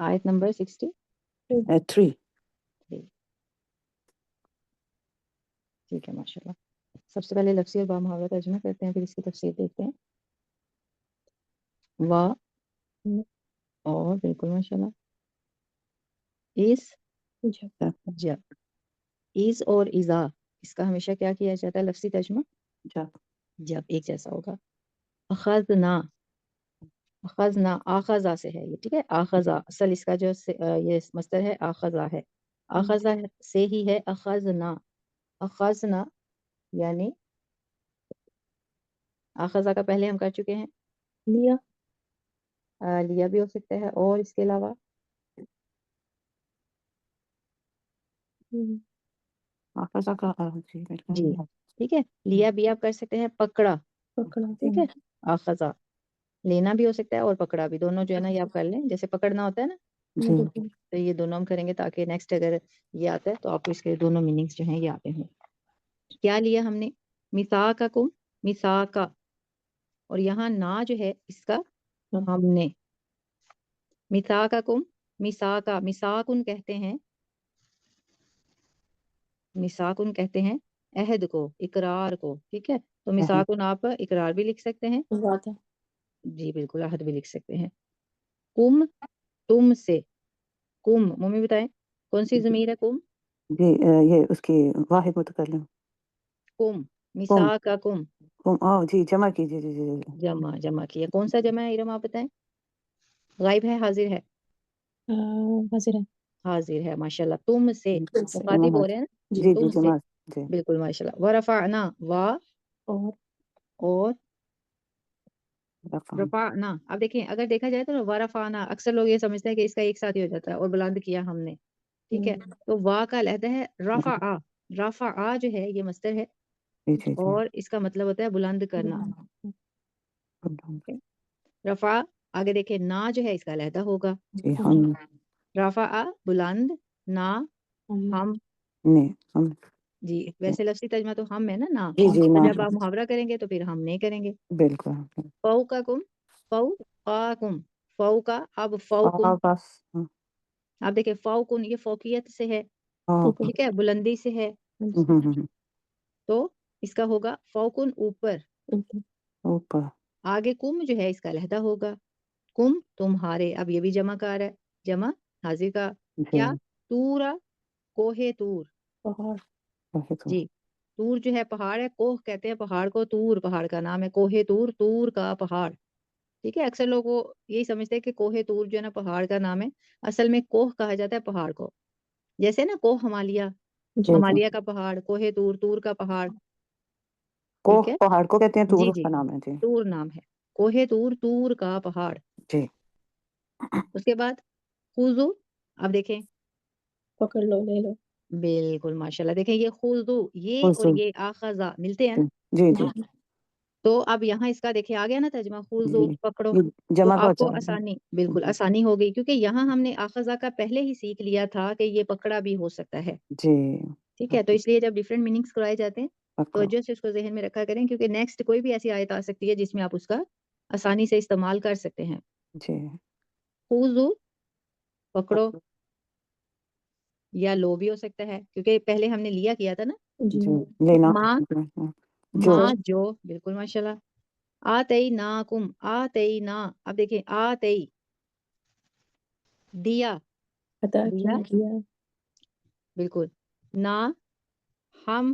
آیت نمبر 63. 3. ٹھیک ہے ماشاء اللہ. سب سے پہلے لفظی اور بامحاورہ ترجمہ کرتے ہیں، پھر اس کی تفسیر دیکھتے ہیں. وا اور بالکل ماشاء اللہ. اس جب، از اور ازا، اس کا ہمیشہ کیا کیا جاتا ہے لفظی ترجمہ؟ جب ایک جیسا ہوگا. اخذنا، اخذنا آخذا سے ہے یہ، ٹھیک ہے. آخذا اصل اس کا جو یہ مصدر ہے آخذا ہے، آخذا سے ہی ہے اخذنا. اخذنا یعنی آخذا کا پہلے ہم کر چکے ہیں، لیا لیا بھی ہو سکتا ہے، اور اس کے علاوہ جی ٹھیک ہے. لیا بھی آپ کر سکتے ہیں، پکڑا، ٹھیک ہے. آخذا لینا بھی ہو سکتا ہے اور پکڑا بھی، دونوں جو ہے نا یہ آپ کر لیں. جیسے پکڑنا ہوتا ہے نا، تو یہ دونوں ہم کریں گے تاکہ نیکسٹ اگر یہ آتا ہے تو آپ کو اس کے دونوں میننگز جو ہیں یہ آتے ہیں. کیا لیا ہم نے؟ میثاقکم، میثاقا، اور یہاں نا جو ہے اس کا ہم نے. میثاقکم، میثاقا، میثاقن کہتے ہیں، میثاقن کہتے ہیں عہد کو، اقرار کو، ٹھیک ہے. تو میثاقن آپ اقرار بھی لکھ سکتے ہیں، جی بالکل عہد بھی لکھ سکتے ہیں. کم تم سے، کم ممی بتائیں کون سی ضمیر ہے؟ کم، جی یہ اس کی واحد متکلم. کم میثاقکم، جی جمع کیجیے. جی جمع کیا. کون سا جمع ہے ارم آپ بتائیں؟ غائب ہے حاضر ہے؟ حاضر ہے. حاضر ہے ماشاء اللہ. تم سے مخاطب ہو رہے ہیں نا، جی تم سے، جمع. جی بالکل ماشاء اللہ. ورفعنا، وا اور رفعنا. اب دیکھیں اگر دیکھا جائے تو ورفعنا اکثر لوگ یہ سمجھتے ہیں کہ اس کا ایک ساتھ ہی ہو جاتا ہے اور بلند کیا ہم نے، ٹھیک ہے. تو وا کا علیحدہ ہے. رفع، رفع جو ہے یہ مصدر ہے اور اس کا مطلب ہوتا ہے بلند کرنا. رفع آگے دیکھیں نا جو ہے اس کا علیحدہ ہوگا. رفع بلند، نا ہم، جی ویسے لفظی ترجمہ تو ہم ہے نا، نا. تو جب آپ محاورہ کریں گے تو پھر ہم نہیں کریں گے. بالکل. فوقکم، فوقکم، فوقا، اب فوقن، آپ دیکھیں فوقن یہ فوقیت سے ہے، ٹھیک ہے، بلندی سے ہے. تو اس کا ہوگا فوقن اوپر. آگے کم جو ہے اس کا علیحدہ ہوگا. کم تمہارے. اب یہ بھی جمع کار ہے، جمع حاضر کا. کیا؟ تورا، کوہ تور. جی تور جو ہے پہاڑ ہے، کوہ کہتے ہیں پہاڑ کو، تور پہاڑ کا نام ہے. کوہ تور، تور کا پہاڑ، ٹھیک ہے. اکثر لوگ وہ یہی سمجھتے ہیں کہ کوہ تور جو ہے نا پہاڑ کا نام ہے، اصل میں کوہ کہا جاتا ہے پہاڑ کو. جیسے نا کوہ ہمالیہ، ہمالیہ کا پہاڑ، کوہ تور، تور کا پہاڑ، ٹھیک ہے. پہاڑ کو کہتے ہیں، تور جی اس جی کا نام ہے. جی تور نام ہے، کوہ تور، تور کا پہاڑ. جی. اس کے بعد خذو، اب دیکھیں پکڑ لو، لے لو. بالکل ماشاء اللہ. دیکھیں یہ خذو، یہ اور یہ آخذا ملتے ہیں نا. جی. تو اب یہاں اس کا دیکھیں آ گیا نا ترجمہ، خذو پکڑو. تو جمع آپ کو آسانی، بالکل آسانی ہو گئی، کیونکہ یہاں ہم نے آخذا کا پہلے ہی سیکھ لیا تھا کہ یہ پکڑا بھی ہو سکتا ہے. جی ٹھیک ہے. تو اس لیے جب ڈفرینٹ میننگس کرائے جاتے ہیں تو توجہ سے اس کو ذہن میں رکھا کریں، کیونکہ نیکسٹ کوئی بھی ایسی آیت آ سکتی ہے جس میں آپ اس کا آسانی سے استعمال کر سکتے ہیں. جی. خذو پکڑو، یا لو بھی ہو سکتا ہے کیونکہ پہلے ہم نے لیا کیا تھا نا. لینا. ماں جو، بالکل ماشاء اللہ. آتیناکم، آتینا، اب دیکھیں آتی دیا، عطا دیا کیا. بالکل. نا ہم،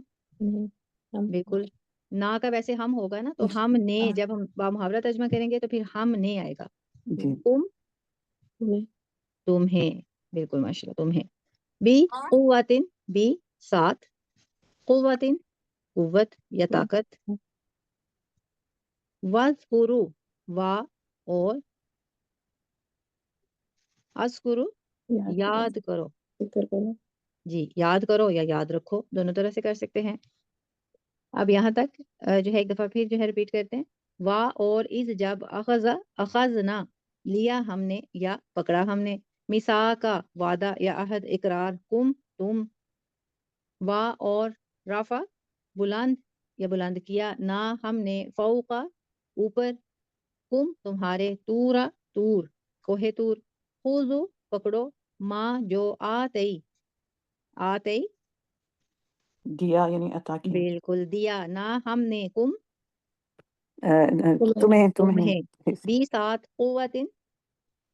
بالکل. نا کا ویسے ہم ہوگا نا، تو ہم نے جب ہم بامحاورہ ترجمہ کریں گے تو پھر ہم نے آئے گا. تمہیں، بالکل ماشاء اللہ تمہیں. بی قوتن، بی ساتھ، قوتن قوت یا طاقت. وَاذْکُرُوا، وا اور اذکرو یاد کرو. جی یاد کرو یا یاد رکھو، دونوں طرح سے کر سکتے ہیں. اب یہاں تک جو ہے ایک دفعہ پھر جو ہے ریپیٹ کرتے ہیں. وا اور از جب، اخذنا لیا ہم نے یا پکڑا ہم نے. میثاقا وعدہ یا عہد، اقرار. کم تم. وا اور رفع بلند یا بلند کیا. نا ہم نے. فوقا اوپر. کم تمہارے. تورا تور، کوہ تور. خذو پکڑو، ماں جو آتئی، آتئی دیا یعنی عطا کیا، بالکل دیا، نہ ہم نے، کم تمہیں تمہیں، بھی ساتھ، قوت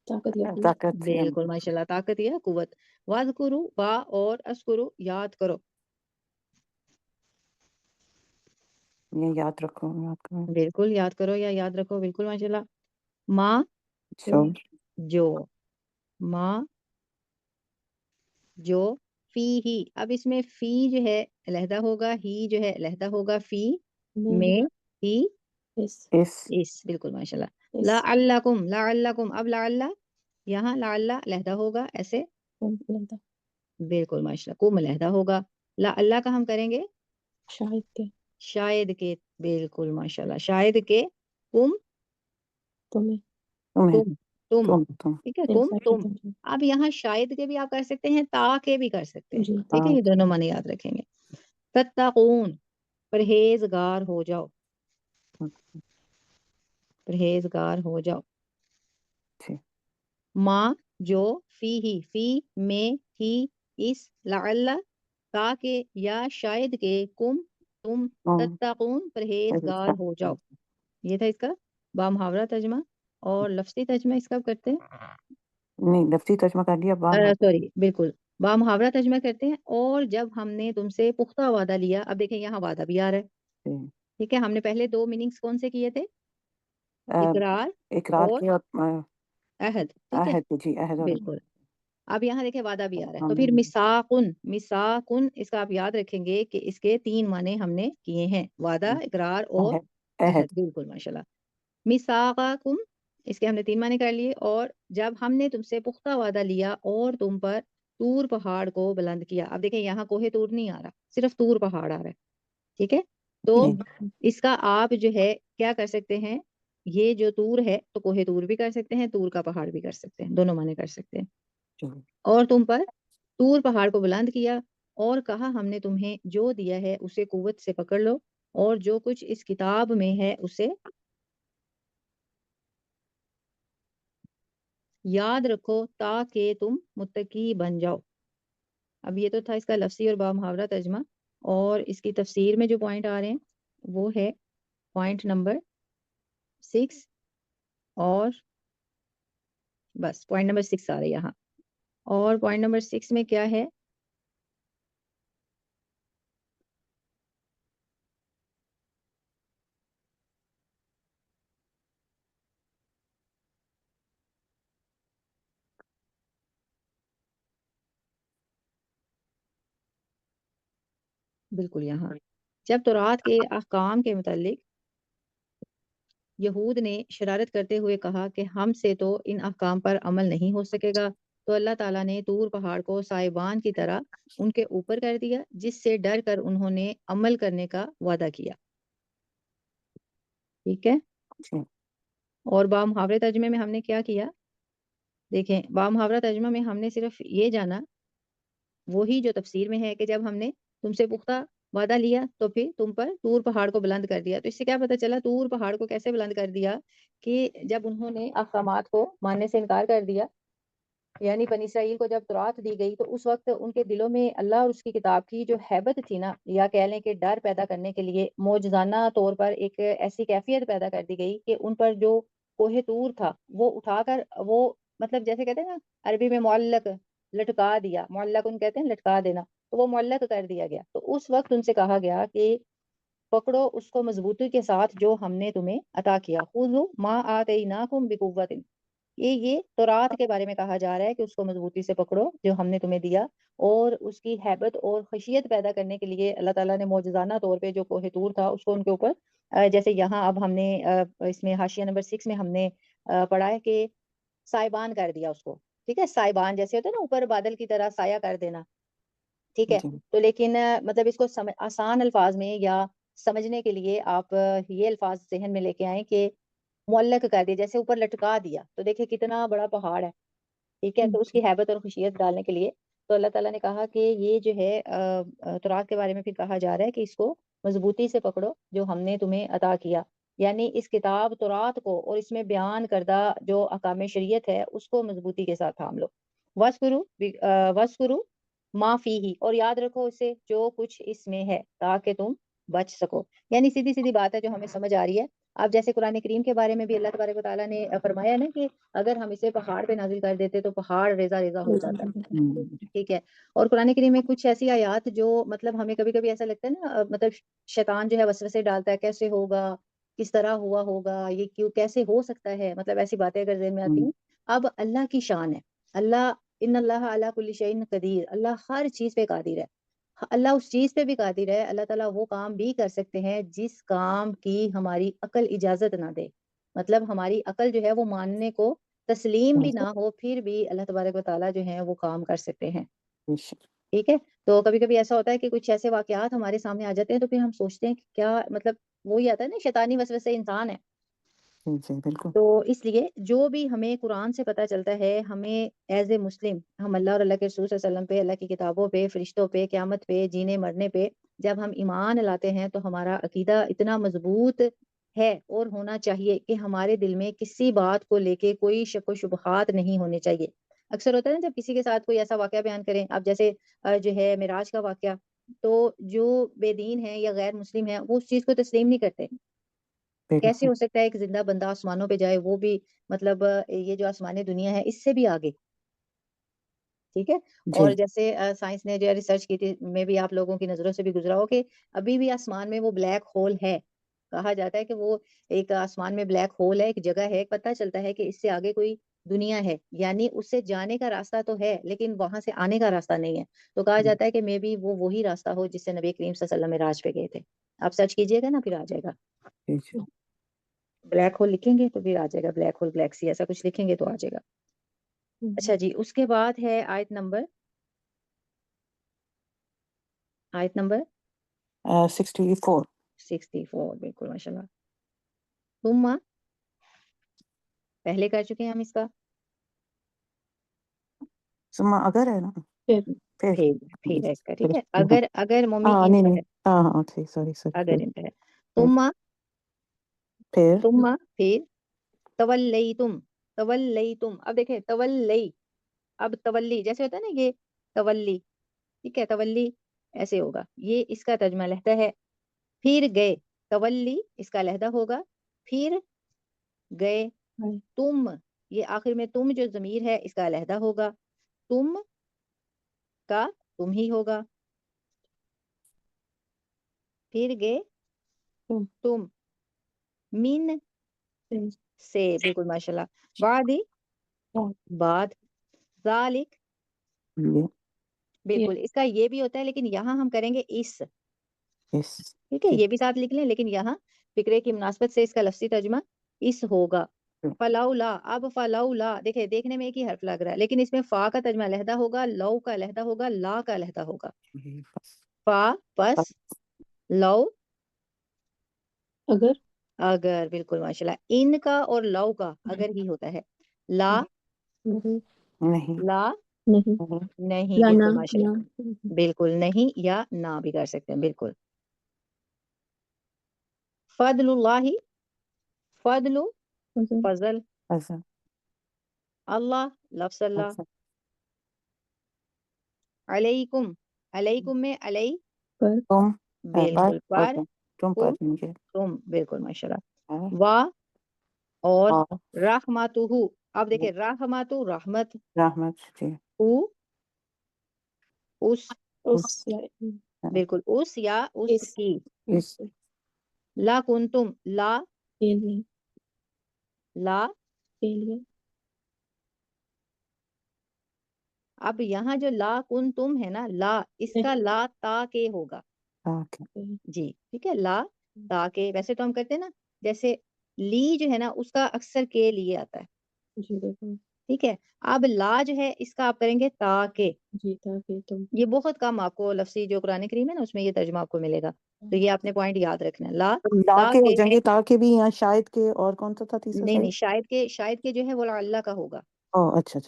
طاقت یا قوت، طاقت یا بالکل ماشاء اللہ، طاقت یا قوت، واذکرو با اور اذکرو یاد کرو، یہ یاد رکھو، یاد کرو، بالکل یاد کرو یا یاد رکھو، بالکل ماشاء اللہ، ماں جو جو، ماں جو، فی ہی، اب اس میں فی جو ہے علیحدہ ہوگا، ہی جو ہے علیحدہ ہوگا، فی میں ہی اس اس بالکل ماشاء اللہ، اس لعلکم، لعلکم، اب لعل یہاں لعل علیحدہ ہوگا ایسے، علیحدہ، بالکل ماشاء اللہ، کم علیحدہ ہوگا، اللہ کا ہم کریں گے شاید کے، شاید کے، بالکل ماشاء اللہ، شاید کے، کم تمہیں، تمہیں، تم تم ٹھیک ہے، کم ایگزیکٹلی تم، تم، اب یہاں شاید کے بھی آپ کر سکتے ہیں، تا کے بھی کر سکتے ہیں، جی ٹھیک ہے، یہ دونوں معنی یاد رکھیں گے، تتقون پرہیزگار ہو جاؤ، پرہیزگار ہو جاؤ، ٹھیک، ماں جو، فی ہی، فی میں ہی، اس، لعل تاکہ یا شاید کے، کم تم، تتقون پرہیزگار ہو جاؤ، یہ تھا اس کا بامحاورہ ترجمہ، اور لفظی ترجمہ اس کا کرتے ہیں، نہیں لفظی ترجمہ کر لیا، سوری بالکل، بامحاورہ ترجمہ کرتے ہیں، اور جب ہم نے تم سے پختہ وعدہ لیا، اب دیکھیں یہاں وعدہ بھی آ رہا ہے، ٹھیک ہے، ہم نے پہلے دو میننگز کون سے کیے تھے، اقرار اقرار اور کی اور عہد، ٹھیک ہے، عہد، جی عہد اور بالکل، اب یہاں دیکھیں وعدہ بھی آ رہا ہے، تو ہم پھر مساقن، مساقن اس کا آپ یاد رکھیں گے کہ اس کے تین معنی ہم نے کیے ہیں، وعدہ، اقرار اور عہد، بالکل ماشاء اللہ، میثاقکم اس کے ہم نے تین معنی کر لیے، اور جب ہم نے تم سے پختہ وعدہ لیا اور تم پر طور پہاڑ کو بلند کیا، اب دیکھیں یہاں کوہ طور نہیں آ رہا، صرف طور پہاڑ آ رہا ہے، ٹھیک ہے، تو اس کا آپ جو ہے کیا کر سکتے ہیں، یہ جو طور ہے تو کوہ طور بھی کر سکتے ہیں، طور کا پہاڑ بھی کر سکتے ہیں، دونوں معنی کر سکتے ہیں، اور تم پر طور پہاڑ کو بلند کیا اور کہا ہم نے تمہیں جو دیا ہے اسے قوت سے پکڑ لو، اور جو کچھ اس کتاب میں ہے اسے یاد رکھو تاکہ تم متقی بن جاؤ، اب یہ تو تھا اس کا لفظی اور بامحاورہ ترجمہ، اور اس کی تفسیر میں جو پوائنٹ آ رہے ہیں وہ ہے پوائنٹ نمبر 6، اور بس پوائنٹ نمبر 6 آ رہے یہاں، اور پوائنٹ نمبر 6 میں کیا ہے، بالکل یہاں جب تورات کے احکام کے متعلق یہود نے شرارت کرتے ہوئے کہا کہ ہم سے تو ان احکام پر عمل نہیں ہو سکے گا، تو اللہ تعالیٰ نے طور پہاڑ کو سائبان کی طرح ان کے اوپر کر دیا، جس سے ڈر کر انہوں نے عمل کرنے کا وعدہ کیا، ٹھیک ہے، اور بامحاورہ ترجمے میں ہم نے کیا کیا، دیکھیں بامحاورہ ترجمہ میں ہم نے صرف یہ جانا، وہی جو تفسیر میں ہے کہ جب ہم نے تم سے پختہ وعدہ لیا تو پھر تم پر طور پہاڑ کو بلند کر دیا، تو اس سے کیا پتہ چلا طور پہاڑ کو کیسے بلند کر دیا، کہ جب انہوں نے احکامات کو ماننے سے انکار کر دیا، یعنی بنی اسرائیل کو جب تورات دی گئی تو اس وقت ان کے دلوں میں اللہ اور اس کی کتاب کی جو ہیبت تھی نا، یا کہہ لیں کہ ڈر پیدا کرنے کے لیے معجزانہ طور پر ایک ایسی کیفیت پیدا کر دی گئی کہ ان پر جو کوہ طور تھا وہ اٹھا کر وہ، مطلب جیسے کہتے ہیں نا عربی میں معلق، لٹکا دیا، معلق ان کہتے ہیں لٹکا دینا، تو وہ معلق کر دیا گیا، تو اس وقت ان سے کہا گیا کہ پکڑو اس کو مضبوطی کے ساتھ جو ہم نے تمہیں عطا کیا، خذوا ما آتیناکم بقوۃ، یہ تورات کے بارے میں کہا جا رہا ہے کہ اس کو مضبوطی سے پکڑو جو ہم نے تمہیں دیا، اور اس کی ہیبت اور خشیت پیدا کرنے کے لیے اللہ تعالیٰ نے معجزانہ طور پہ جو کوہ طور تھا اس کو ان کے اوپر جیسے یہاں اب ہم نے اس میں حاشیہ نمبر 6 میں ہم نے پڑھا ہے کہ سائبان کر دیا اس کو، ٹھیک ہے، سائبان جیسے ہوتا ہے نا اوپر بادل کی طرح سایہ کر دینا، ٹھیک ہے، تو لیکن مطلب اس کو آسان الفاظ میں یا سمجھنے کے لیے آپ یہ الفاظ ذہن میں لے کے آئیں کہ معلق کر دیا، جیسے اوپر لٹکا دیا، تو دیکھیں کتنا بڑا پہاڑ ہے، ٹھیک ہے، تو اس کی ہیبت اور خشیت ڈالنے کے لیے تو اللہ تعالیٰ نے کہا کہ یہ جو ہے تورات کے بارے میں پھر کہا جا رہا ہے کہ اس کو مضبوطی سے پکڑو جو ہم نے تمہیں عطا کیا، یعنی اس کتاب تورات کو اور اس میں بیان کردہ جو احکام شریعت ہے اس کو مضبوطی کے ساتھ تھام لو، وَاسْكُرُوا مَا فِيهِ، اور یاد رکھو اسے جو کچھ اس میں ہے تاکہ تم بچ سکو. یعنی سیدھی سیدھی بات ہے جو ہمیں سمجھ آ رہی ہے. اب جیسے قرآن کریم کے بارے میں بھی اللہ تبارک و تعالیٰ نے فرمایا نا کہ اگر ہم اسے پہاڑ پہ نازل کر دیتے تو پہاڑ ریزہ ریزہ ہو جاتا. ٹھیک ہے. اور قرآن کریم میں کچھ ایسی آیات جو مطلب ہمیں کبھی کبھی ایسا لگتا ہے نا مطلب شیطان جو ہے وسوسے ڈالتا ہے کیسے ہوگا، کس طرح ہوا ہوگا، یہ کیوں کیسے ہو سکتا ہے، مطلب ایسی باتیں اگر ذہن میں آتی ہیں. اب اللہ کی شان ہے، اللہ ان اللہ علی کل شیء قدیر، اللہ ہر چیز پہ قادر ہے. اللہ اس چیز پہ بھی قادر ہے. اللہ تعالیٰ وہ کام بھی کر سکتے ہیں جس کام کی ہماری عقل اجازت نہ دے. مطلب ہماری عقل جو ہے وہ ماننے کو تسلیم بھی نہ ہو، پھر بھی اللہ تبارک و تعالیٰ جو ہیں وہ کام کر سکتے ہیں. ٹھیک ہے. تو کبھی کبھی ایسا ہوتا ہے کہ کچھ ایسے واقعات ہمارے سامنے آ جاتے ہیں تو پھر ہم سوچتے ہیں کہ کیا مطلب وہی آتا ہے نا شیطانی وسوسے انسان ہے. بالکل. تو اس لیے جو بھی ہمیں قرآن سے پتہ چلتا ہے، ہمیں ایز اے مسلم ہم اللہ اور اللہ کے رسول صلی اللہ علیہ وسلم پہ، اللہ کی کتابوں پہ، فرشتوں پہ، قیامت پہ، جینے مرنے پہ جب ہم ایمان لاتے ہیں تو ہمارا عقیدہ اتنا مضبوط ہے اور ہونا چاہیے کہ ہمارے دل میں کسی بات کو لے کے کوئی شک و شبہات نہیں ہونے چاہیے. اکثر ہوتا ہے نا جب کسی کے ساتھ کوئی ایسا واقعہ بیان کریں، اب جیسے جو ہے معراج کا واقعہ، تو جو بے دین ہے یا غیر مسلم ہے وہ اس چیز کو تسلیم نہیں کرتے. کیسے ہو سکتا ہے ایک زندہ بندہ آسمانوں پہ جائے، وہ بھی مطلب یہ جو آسمانی دنیا ہے اس سے بھی آگے. ٹھیک ہے. اور جیسے سائنس نے جو ریسرچ کی تھی میں بھی آپ لوگوں کی نظروں سے بھی گزرا ہو کہ ابھی بھی آسمان میں وہ بلیک ہول ہے. کہا جاتا ہے کہ وہ ایک آسمان میں بلیک ہول ہے، ایک جگہ ہے، پتہ چلتا ہے کہ اس سے آگے کوئی دنیا ہے، یعنی اس سے جانے کا راستہ تو ہے لیکن وہاں سے آنے کا راستہ نہیں ہے. تو کہا جاتا ہے کہ مے بی وہ وہی راستہ ہو جس سے نبی کریم صلی اللہ علیہ وسلم معراج پہ گئے تھے. آپ سرچ کیجئے گا نا پھر آ جائے گا. بلیک ہول لکھیں گے تو پھر آ جائے گا، بلیک ہول گلیکسی ایسا کچھ لکھیں گے تو آ جائے گا. اچھا جی. اس کے بعد ہے آیت نمبر 64. 64. بالکل ماشاء اللہ. ثم پہلے کر چکے ہیں ہم اس کا. ثم اگر ہے نا پھر ہے اس کا. ٹھیک ہے. اگر مومی ہاں ان نہیں پر نہیں ہے، ہاں سوری اگر ان پر ہے. ثم پھر تولیتم. اب دیکھیں تولی، اب تولی جیسے ہوتا ہے نا یہ تولی، ٹھیک ہے، تولی ایسے ہوگا، یہ اس کا ترجمہ لہجہ ہے. پھر گئے، تولی اس کا لہجہ ہوگا، پھر گئے. تم، یہ آخر میں تم جو ضمیر ہے اس کا لہجہ ہوگا، تم کا تم ہی ہوگا. پھر گئے تم، من سے، بالکل ماشاءاللہ. بعد ذالک، بالکل اس کا یہ بھی ہوتا ہے لیکن یہاں ہم کریں گے اس. ٹھیک ہے. یہ بھی ساتھ لکھ لیں لیکن یہاں فکرے کی مناسبت سے اس کا لفظی ترجمہ اس ہوگا. فلولا، اب فلولا دیکھیں دیکھنے میں ایک ہی حرف لگ رہا ہے لیکن اس میں فا کا ترجمہ لہدہ ہوگا، لو کا لہدہ ہوگا، لا کا لہدہ ہوگا. فا پس، لو اگر، بالکل ماشاءاللہ. ان کا اور لو کا اگر ہی ہوتا ہے. لا لا نہیں، بالکل ماشاءاللہ. بالکل نہیں یا نہ بھی کر سکتے ہیں. بالکل. فضل اللہ، فضل فضل، اللہ لفظ اللہ. علیکم، علیکم میں علی، بالکل پر، تم، بالکل ماشاءاللہ. وا اور رحمتہ. اب دیکھیں رحمتہ رحمت، او اس، بالکل اس یا اس کی. لا کنتم، لا لا. اب یہاں جو لا کنتم ہے نا، لا اس کا لا تا کے ہوگا. جی ٹھیک ہے. لا تا کے، ویسے تو ہم کرتے ہیں نا جیسے لی جو ہے نا اس کا اکثر کے لیے آتا ہے. ٹھیک ہے. اب لا جو ہے اس کا آپ کریں گے تاکہ. یہ بہت کم آپ کو لفظی جو قرآن کریم ہے نا اس میں یہ ترجمہ آپ کو ملے گا. تو یہ آپ نے پوائنٹ یاد رکھنا ہے. لا کے ہو تاکہ، جائیں گے تاکہ بھی یا شاید کے، اور کون سا تھا تیسرا؟ نہیں شاید کے جو ہے وہ اللہ کا ہوگا. اچھا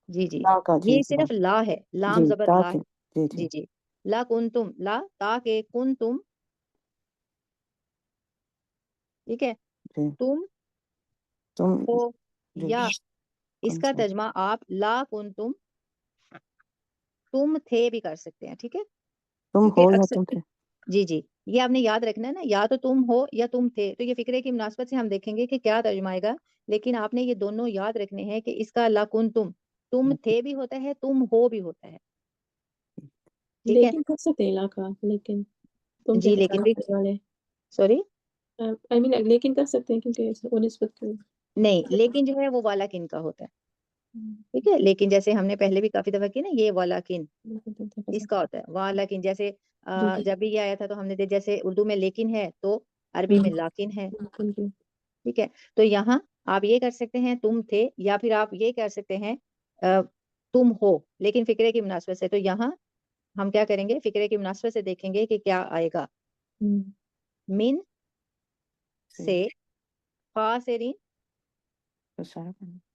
جی جی. جی یہ صرف لا ہے، لام زبر لا ہے. جی جی. لا کنتم، لا تاکہ کنتم. ٹھیک ہے. تم ہو، یا اس کا ترجمہ آپ لا کنتم تم تھے بھی کر سکتے ہیں، ٹھیک ہے، تم کیونکہ ہو یا اکثر تم تھے. جی جی یہ آپ نے یاد رکھنا ہے نا، یا تو تم ہو یا تم تھے، تو یہ فقرے کی مناسبت سے ہم دیکھیں گے کہ کیا ترجمہ آئے گا، لیکن آپ نے یہ دونوں یاد رکھنے ہیں کہ اس کا لَكُنْتُم تم تھے بھی ہوتا ہے، تم ہو بھی ہوتا ہے، ٹھیک ہے لیکن کر سکتے ہیں علاقہ، لیکن تم جی، سے لیکن بھی والے سوری آئی مین لیکن کر سکتے ہیں کیونکہ وہ نسبت کے نہیں، لیکن جو ہے وہ والا کن کا ہوتا ہے، ٹھیک ہے، لیکن جیسے ہم نے پہلے بھی کافی دفعہ کی نا، یہ والا کن اس کا ہوتا ہے، والا کن، جیسے جب بھی یہ آیا تھا تو ہم نے جیسے اردو میں لیکن ہے تو عربی میں لاکن ہے، ٹھیک ہے، تو یہاں آپ یہ کر سکتے ہیں تم تھے، یا پھر آپ یہ کر سکتے ہیں تم ہو، لیکن فقرے کی مناسبت سے، تو یہاں ہم کیا کریں گے، فقرے کی مناسبت سے دیکھیں گے کہ کیا آئے گا، من سے خاسرین،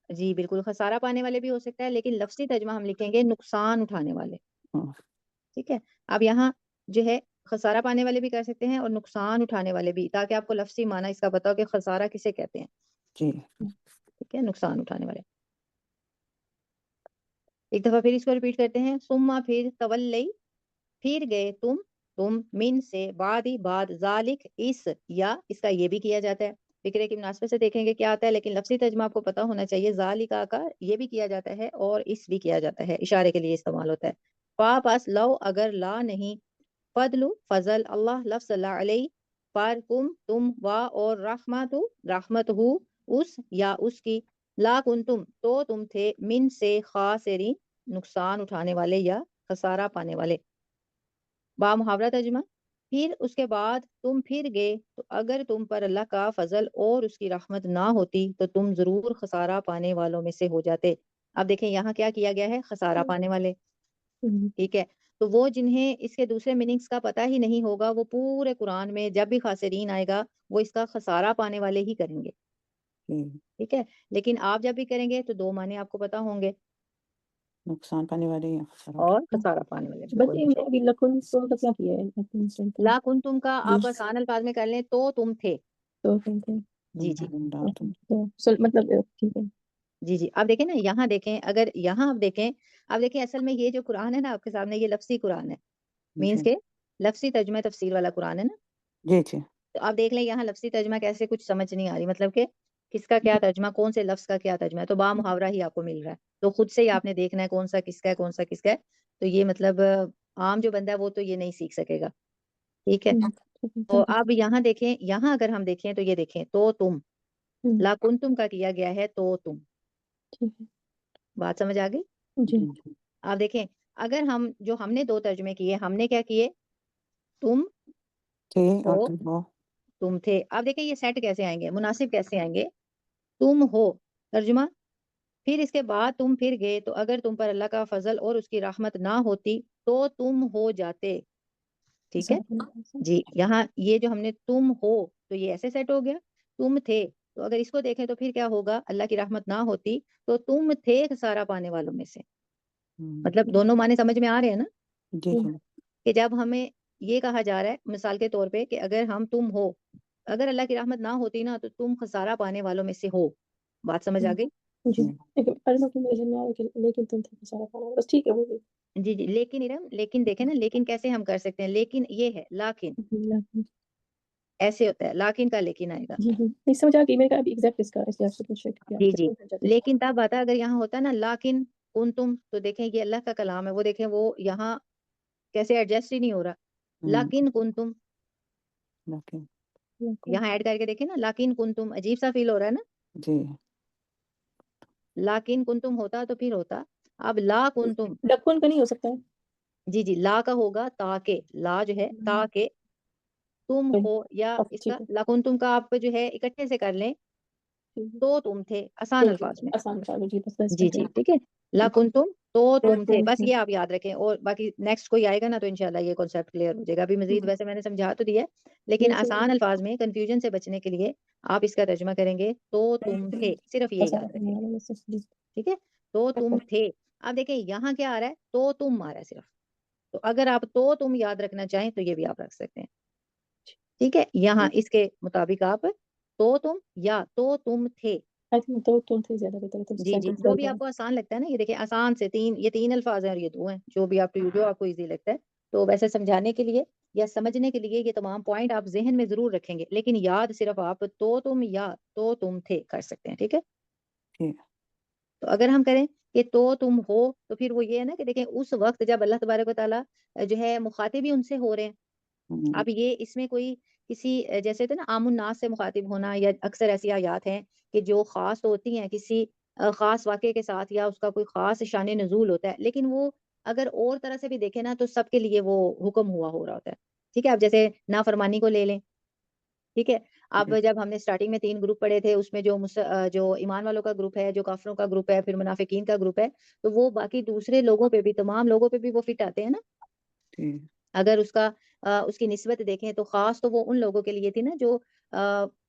جی بالکل خسارہ پانے والے بھی ہو سکتا ہے، لیکن لفظی ترجمہ ہم لکھیں گے نقصان اٹھانے والے، ٹھیک ہے، اب یہاں جو ہے خسارہ پانے والے بھی کر سکتے ہیں اور نقصان اٹھانے والے بھی، تاکہ آپ کو لفظی معنی اس کا بتاؤ کہ خسارہ کسے کہتے ہیں، جی ٹھیک ہے، نقصان اٹھانے والے. ایک دفعہ پھر اس کو ریپیٹ کرتے ہیں، ثم پھر تولی، پھر گئے تم من سے بعد ذالک اس، یا اس کا یہ بھی کیا جاتا ہے، فقرے کی مناسبت سے دیکھیں گے کیا آتا ہے، لیکن لفظی ترجمہ آپ کو پتا ہونا چاہیے، ذالکا کا یہ بھی کیا جاتا ہے اور اس بھی کیا جاتا ہے، اشارے کے لیے استعمال ہوتا ہے. پاس لو اگر لا نہیں، فضل فضل اللہ لفظ اللہ علیہ پر تم وا اور رحمت ہو اس یا اس کی، لا کنتم تو تم تھے، من سے خاسرین نقصان اٹھانے والے یا خسارہ پانے والے. با محاورہ ترجمہ، پھر اس کے بعد تم پھر گئے تو اگر تم پر اللہ کا فضل اور اس کی رحمت نہ ہوتی تو تم ضرور خسارہ پانے والوں میں سے ہو جاتے. اب دیکھیں یہاں کیا کیا گیا ہے، خسارہ پانے والے، ٹھیک ہے، تو وہ جنہیں اس کے دوسرے میننگز کا پتہ ہی نہیں ہوگا، وہ پورے قرآن میں جب بھی خاسرین آئے گا وہ اس کا خسارہ پانے والے ہی کریں گے، ٹھیک ہے، لیکن آپ جب بھی کریں گے تو دو معنی آپ کو پتہ ہوں گے، نقصان پانے والے یا اور خسارہ پانے والے. بس یہ ابھی لکن تو کیا کیا ہے لا کنتم کا آپ آسان الفاظ میں کر لیں تو تم تھے، تو تم تھے، جی جی مطلب ٹھیک ہے. جی جی اب دیکھیں نا، یہاں دیکھیں، اگر یہاں آپ دیکھیں اصل میں یہ جو قرآن ہے نا آپ کے سامنے، یہ لفظی قرآن ہے، مینس کے لفظی ترجمہ تفسیر والا قرآن ہے نا، جی جی تو آپ دیکھ لیں یہاں لفظی ترجمہ کیسے کچھ سمجھ نہیں آ رہی، مطلب کہ کس کا کیا ترجمہ، کون سے لفظ کا کیا ترجمہ ہے، تو با محاورہ ہی آپ کو مل رہا ہے، تو خود سے ہی آپ نے دیکھنا ہے کون سا کس کا ہے، کون سا کس کا ہے، تو یہ مطلب عام جو بندہ ہے وہ تو یہ نہیں سیکھ سکے گا، ٹھیک ہے. تو اب یہاں دیکھیں، یہاں اگر ہم دیکھیں تو یہ دیکھیں تو تم، لا کنتم کا کیا گیا ہے تو تم، بات سمجھ آ گئی. جی آپ دیکھیں اگر ہم نے دو ترجمے کیے، ہم نے کیا کیے، تم تھے اور ہو تم ہو، تم تھے. اب دیکھیں یہ سیٹ کیسے آئیں گے، مناسب کیسے آئیں گے، تم ہو ترجمہ، پھر اس کے بعد تم پھر گئے تو اگر تم پر اللہ کا فضل اور اس کی رحمت نہ ہوتی تو تم ہو جاتے، ٹھیک ہے. جی یہاں یہ جو ہم نے تم ہو تو یہ ایسے سیٹ ہو گیا، تم تھے تو اگر اس کو دیکھیں تو پھر کیا ہوگا، اللہ کی رحمت نہ ہوتی تو تم تھے خسارہ پانے والوں میں سے، مطلب دونوں معنی سمجھ میں آ رہے ہیں نا، جی جی کہ جب ہمیں یہ کہا جا رہا ہے مثال کے طور پہ کہ اگر تم ہو، اگر اللہ کی رحمت نہ ہوتی نا تو تم خسارہ پانے والوں میں سے ہو، بات سمجھ آ گئی. جی لیکن تم تھے سارا کھانا بس ٹھیک ہے وہ بھی جی جی لیکن ارم، لیکن دیکھیں نا، لیکن کیسے ہم کر سکتے ہیں، لیکن یہ ہے لاکن، ایسے ہوتا ہے لاکن کا لیکن آئے گا، جی نہیں سمجھ آ گئی، میں کہا ابھی ایگزیکٹ اس کا اس لیے آپ سے پوچھ کیا جی جی، لیکن تب آتا اگر یہاں ہوتا نا لاکن کنتم، تو دیکھیں یہ اللہ کا کلام ہے، وہ دیکھیں وہ یہاں کیسے ایڈجسٹ ہی نہیں ہو رہا، لاکن کنتم، یہاں ایڈ کر کے دیکھیں نا، لاکن کنتم عجیب سا فیل ہو رہا ہے نا، جی لاکن کنتم ہوتا تو پھر ہوتا، اب لا کنتم، ڈکن کا نہیں ہو سکتا ہے. جی جی لا کا ہوگا تاکہ، لا جو ہے تاکہ تم ہو، یا اس کا ٹھیک ہے لا کنتم کا آپ جو ہے اکٹھے سے کر لیں تو تم تھے، آسان الفاظ میں، آسان کر لو جی بس جی جی ٹھیک ہے، لا کنتم تو تم تھے، بس یہ آپ یاد رکھیں، اور باقی نیکسٹ کوئی آئے گا نا تو انشاءاللہ یہ کانسیپٹ کلیئر ہو جائے گا. ابھی مزید ویسے میں نے سمجھا تو دیا ہے، لیکن آسان الفاظ میں کنفیوژن سے بچنے کے لیے آپ اس کا ترجمہ کریں گے تو تم تھے، صرف یہ یاد رکھیں، ٹھیک ہے، تو تم تھے. اب دیکھیں یہاں کیا آ رہا ہے، تو تم آ رہا ہے صرف، تو اگر آپ تو تم یاد رکھنا چاہیں تو یہ بھی آپ رکھ سکتے ہیں، ٹھیک ہے. یہاں اس کے مطابق آپ تو تم یا تو تم تھے آئی تھنک تو تم تھے زیادہ بہتر ہے، تم سے جی سینٹینس جو بن بھی جائے. آپ کو آسان لگتا ہے نا، یہ دیکھیں آسان سے یہ تین الفاظ ہیں اور یہ 2 ہیں، جو بھی جو آپ کو ایزی لگتا ہے. تو ویسے سمجھانے کے لیے یا سمجھنے کے لیے یہ تمام پوائنٹ آپ ذہن میں ضرور رکھیں گے، لیکن یاد صرف آپ تو تم یا تو تم تھے کر سکتے ہیں. ٹھیک ہے، ٹھیک. تو اگر ہم کریں کہ تو تم ہو، تو پھر وہ یہ ہے نا کہ دیکھیں اس وقت جب اللہ تبارک و تعالیٰ جو ہے مخاطب ہی ان سے ہو رہے ہیں. اب یہ اس میں کوئی کسی جیسے ہوتا ہے نا عام الناس سے مخاطب ہونا، یا اکثر ایسی آیات ہیں کہ جو خاص ہوتی ہیں کسی خاص واقعے کے ساتھ، یا اس کا کوئی خاص شان نزول ہوتا ہے، لیکن وہ اگر اور طرح سے بھی دیکھیں نا تو سب کے لیے وہ حکم ہو رہا ہوتا ہے. ٹھیک ہے، اب جیسے نافرمانی کو لے لیں. ٹھیک ہے، اب جب ہم نے سٹارٹنگ میں 3 گروپ پڑھے تھے، اس میں جو ایمان والوں کا گروپ ہے، جو کافروں کا گروپ ہے، پھر منافقین کا گروپ ہے، تو وہ باقی دوسرے لوگوں پہ بھی، تمام لوگوں پہ بھی وہ فٹ آتے ہیں نا. ٹھیک. اگر اس کی نسبت دیکھیں تو خاص تو وہ ان لوگوں کے لیے تھی نا جو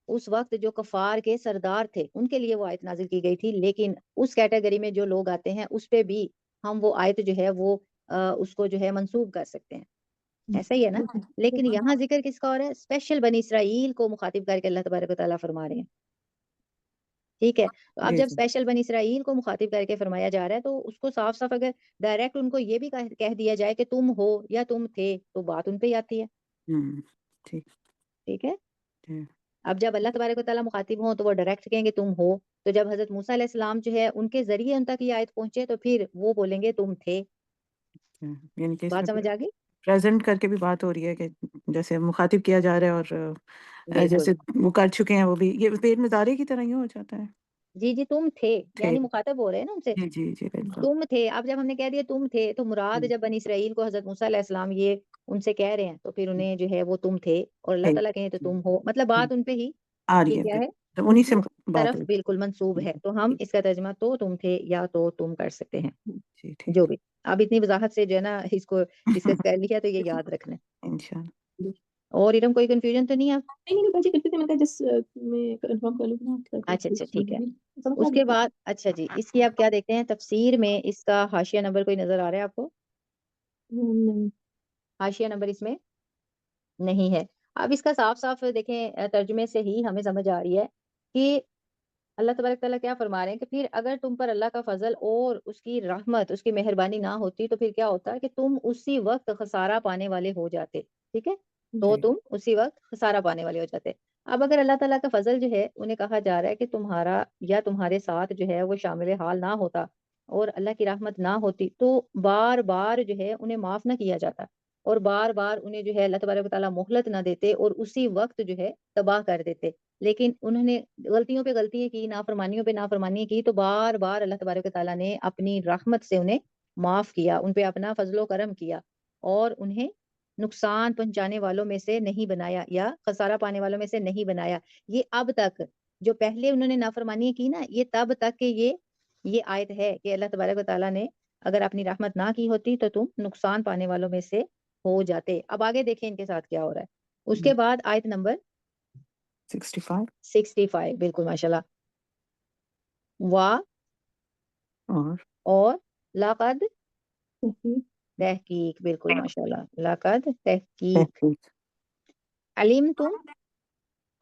اس وقت جو کفار کے سردار تھے، ان کے لیے وہ آیت نازل کی گئی تھی. لیکن اس کیٹیگری میں جو لوگ آتے ہیں اس پہ بھی ہم وہ آیت جو ہے وہ اس کو جو ہے منسوب کر سکتے ہیں. ایسا ہی ہے نا. لیکن یہاں ذکر کس کا ہو رہا ہے؟ اسپیشل بنی اسرائیل کو مخاطب کر کے اللہ تبارک و تعالیٰ فرما رہے ہیں. ٹھیک ہے، تو اب جی جب جی. اسپیشل بنی اسرائیل کو مخاطب کر کے فرمایا جا رہا ہے، تو اس کو صاف صاف اگر ڈائریکٹ ان کو یہ بھی کہہ دیا جائے کہ تم ہو یا تم تھے، تو بات ان پہ ہی آتی ہے. ٹھیک. ٹھیک ہے، ٹھیک. اب جب اللہ تبارک و تعالیٰ مخاطب ہوں تو وہ ڈائریکٹ کہیں گے تم ہو. تو جب حضرت موسیٰ علیہ السلام جو ہے ان کے ذریعے ان تک یہ آیت پہنچے، تو پھر وہ بولیں گے تم تھے. یعنی کہ اس بات میں سمجھ آ گئی؟ پریزنٹ کر کے بھی بات ہو رہی ہے کہ جیسے مخاطب کیا جا رہا ہے، اور بالکل. جیسے وہ کر چکے ہیں وہ بھی، یہ پیر مضارع کی طرح ہی ہو جاتا ہے. جی جی، تم تھے تھے. یعنی مخاطب ہو رہے ہیں نا ان سے، جی جی جی بالکل. تم تھے. اب جب ہم نے کہہ دیا تم تھے، تو مراد جب بنی اسرائیل کو حضرت موسیٰ علیہ السلام یہ ان سے کہہ رہے ہیں، تو پھر انہیں جو ہے وہ تم تھے، اور اللہ تعالیٰ کہیں تو تم ہو، مطلب بات ان پہ ہی آ رہی یہ ہے کیا پھر، ہے، تو ان انہی سے کی بات طرف ہو بالکل منسوب ہے. تو ہم اس کا ترجمہ تو تم تھے یا تو تم کر سکتے ہیں. جی. جو ٹھیک. بھی اب اتنی وضاحت سے جو ہے نا اس کو ڈسکس کر لیا، تو یہ یاد رکھنا ہے. انشاءاللہ. اور ارم کوئی کنفیوژن تو نہیں ہے؟ نہیں بچے کرتے تھے، میں جس میں کنفرم کر لوں نا. اچھا ٹھیک ہے. اس کے بعد اچھا جی، اس کی آپ کیا دیکھتے ہیں تفسیر میں؟ اس کا حاشیہ نمبر کوئی نظر آ رہا ہے آپ کو؟ حاشیہ نمبر اس میں نہیں ہے. اب اس کا صاف صاف دیکھیں ترجمے سے ہی ہمیں سمجھ آ رہی ہے کہ اللہ تبارک تعالیٰ کیا فرما رہے ہیں کہ پھر اگر تم پر اللہ کا فضل اور اس کی رحمت، اس کی مہربانی نہ ہوتی، تو پھر کیا ہوتا کہ تم اسی وقت خسارہ پانے والے ہو جاتے. ٹھیک ہے، تو تم اسی وقت خسارہ پانے والے ہو جاتے. اب اگر اللہ تعالیٰ کا فضل جو ہے، انہیں کہا جا رہا ہے کہ تمہارا یا تمہارے ساتھ جو ہے وہ شامل حال نہ ہوتا، اور اللہ کی رحمت نہ ہوتی، تو بار بار جو ہے انہیں معاف نہ کیا جاتا، اور بار بار انہیں جو ہے اللہ تبارک و تعالیٰ مہلت نہ دیتے، اور اسی وقت جو ہے تباہ کر دیتے. لیکن انہوں نے غلطیوں پہ غلطیاں کی، نافرمانیوں پہ نافرمانیاں کی، تو بار بار اللہ تبارک و تعالیٰ نے اپنی رحمت سے انہیں معاف کیا، ان پہ اپنا فضل و کرم کیا، اور انہیں نقصان پہنچانے والوں میں سے نہیں بنایا، یا خسارہ پانے والوں میں سے نہیں بنایا. یہ اب تک جو پہلے انہوں نے نافرمانی کی نا، یہ تب تک کہ یہ آیت ہے کہ اللہ تبارک و تعالیٰ نے اگر اپنی رحمت نہ کی ہوتی تو تم نقصان پانے والوں میں سے ہو جاتے. اب آگے دیکھیں ان کے ساتھ کیا ہو رہا ہے. اس کے بعد آیت نمبر 65. بالکل ماشاءاللہ. اور لقد تحقیق، بالکل ماشاءاللہ. لقد تحقیق علیم تم.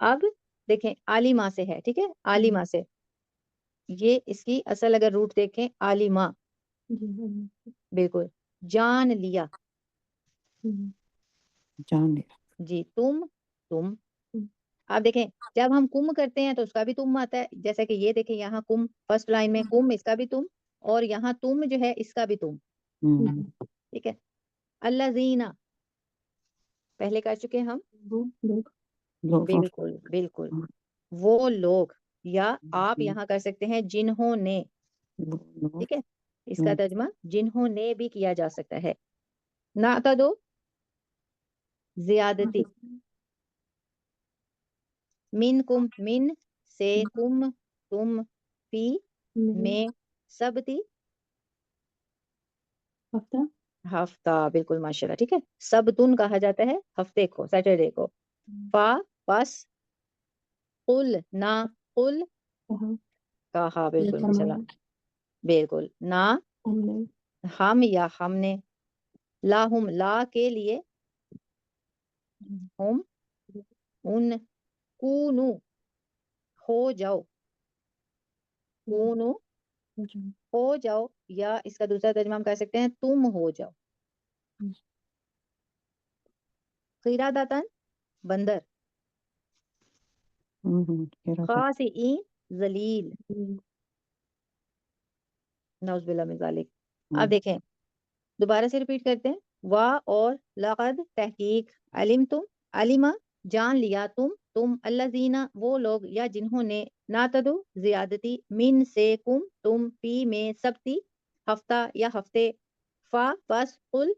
اب دیکھیں عالمہ سے ہے، ٹھیک ہے، عالمہ سے. یہ اس کی اصل اگر روٹ دیکھیں عالمہ، بالکل جان لیا. جی تم آپ دیکھیں جب ہم کم کرتے ہیں تو اس کا بھی تم آتا ہے، جیسا کہ یہ دیکھیں یہاں کم فرسٹ لائن میں کم، اس کا بھی تم، اور یہاں تم جو ہے اس کا بھی تم. ٹھیک ہے. الذین پہلے کر چکے ہم، بالکل بالکل وہ لوگ، یا آپ یہاں کر سکتے ہیں جنہوں نے. ٹھیک ہے، اس کا ترجمہ جنہوں نے بھی کیا جا سکتا ہے. نہ دو زیادتی. من کم من سے، کم تم، فی میں، سبتی ہفتہ. بالکل ماشاءاللہ. ٹھیک ہے، سبتن کہا جاتا ہے ہفتے کو، سیٹرڈے کو. فا پس، قل نہ، قل کہا. بالکل ماشاءاللہ. بالکل. نہ ہم، یا ہم نے. لاہم لا کے لیے، ہم ان، کونو ہو جاؤ. کونو ہو جاؤ، یا اس کا دوسرا ترجمہ ہم کر سکتے ہیں تم ہو جاؤ. قیرادتن بندر، خاسئین ذلیل. نعوذ باللہ من ذالک. اب دیکھیں دوبارہ سے ریپیٹ کرتے ہیں. وا اور لقد تحقیق، علمتم علما جان لیا تم الذین وہ لوگ یا جنہوں نے ناتدو زیادتی من سے تم پی میں سبتی ہفتہ یا ہفتے، فا پس قل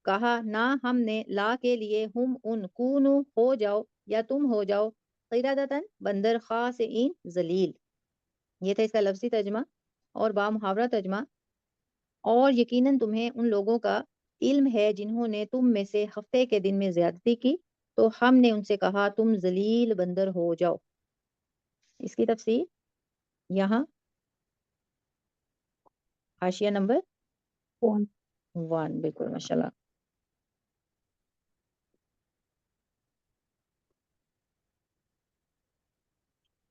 کہا نہ ہم نے لا کے لیے ہم ان کونو ہو جاؤ یا تم ہو جاؤ قیرادتن بندر خاسئین ذلیل. یہ تھا اس کا لفظی ترجمہ اور با محاورہ ترجمہ. اور یقیناً تمہیں ان لوگوں کا علم ہے جنہوں نے تم میں سے ہفتے کے دن میں زیادتی کی، تو ہم نے ان سے کہا تم ذلیل بندر ہو جاؤ. اس کی تفسیر یہاں حاشیہ نمبر 1. بالکل ماشاءاللہ.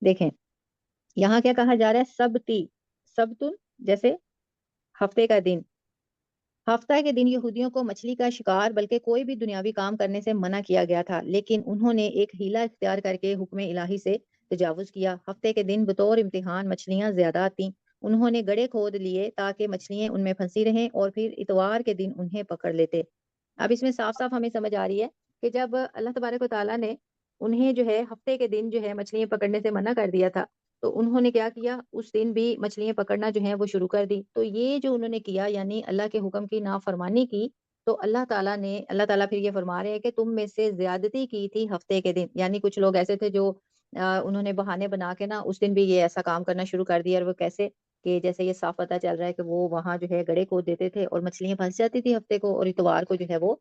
دیکھیں یہاں کیا کہا جا رہا ہے؟ سبتی، سبتن جیسے ہفتے کا دن. ہفتہ کے دن یہودیوں کو مچھلی کا شکار بلکہ کوئی بھی دنیاوی کام کرنے سے منع کیا گیا تھا، لیکن انہوں نے ایک ہیلہ اختیار کر کے حکم الہی سے تجاوز کیا. ہفتے کے دن بطور امتحان مچھلیاں زیادہ تھیں. انہوں نے گڑھے کھود لیے تاکہ مچھلیاں ان میں پھنسی رہیں اور پھر اتوار کے دن انہیں پکڑ لیتے. اب اس میں صاف صاف ہمیں سمجھ آ رہی ہے کہ جب اللہ تبارک و تعالیٰ نے انہیں جو ہے ہفتے کے دن جو ہے مچھلیاں پکڑنے سے منع کر دیا تھا، تو انہوں نے کیا کیا؟ اس دن بھی مچھلیاں پکڑنا جو ہے وہ شروع کر دی. تو یہ جو انہوں نے کیا یعنی اللہ کے حکم کی نافرمانی کی، تو اللہ تعالیٰ پھر یہ فرما رہے ہیں کہ تم میں سے زیادتی کی تھی ہفتے کے دن. یعنی کچھ لوگ ایسے تھے جو انہوں نے بہانے بنا کے نا اس دن بھی یہ ایسا کام کرنا شروع کر دیا. اور وہ کیسے کہ جیسے یہ صاف پتہ چل رہا ہے کہ وہ وہاں جو ہے گڑھے کھود دیتے تھے اور مچھلیاں پھنس جاتی تھی ہفتے کو، اور اتوار کو جو ہے وہ